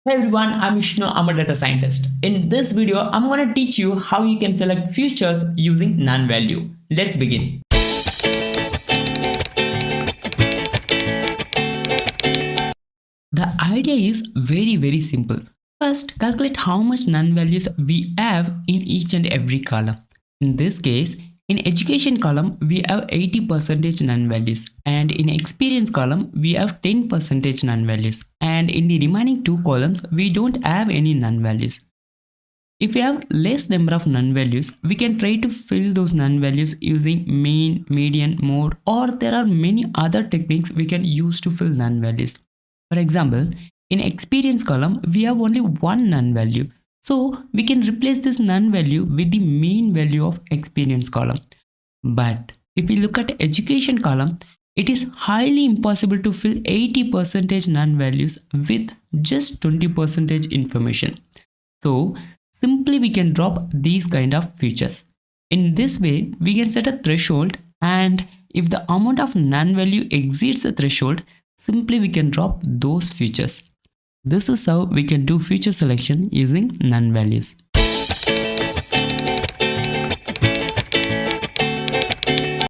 Hey everyone, I'm Ishnu, I'm a data scientist. In this video, I'm going to teach you how you can select features using NaN value. Let's begin. The idea is very simple. First, calculate how much NaN values we have in each and every column. In this case, in education column, we have 80% NaN values, and in experience column, we have 10% NaN values, and in the remaining two columns, we don't have any NaN values. If we have less number of NaN values, we can try to fill those NaN values using mean, median, mode, or there are many other techniques we can use to fill NaN values. For example, in experience column, we have only one NaN value. So we can replace this NaN value with the mean value of experience column. But if we look at education column, it is highly impossible to fill 80% NaN values with just 20% information. So simply we can drop these kind of features. In this way, we can set a threshold, and if the amount of NaN value exceeds the threshold, simply we can drop those features. This is how we can do feature selection using NaN values.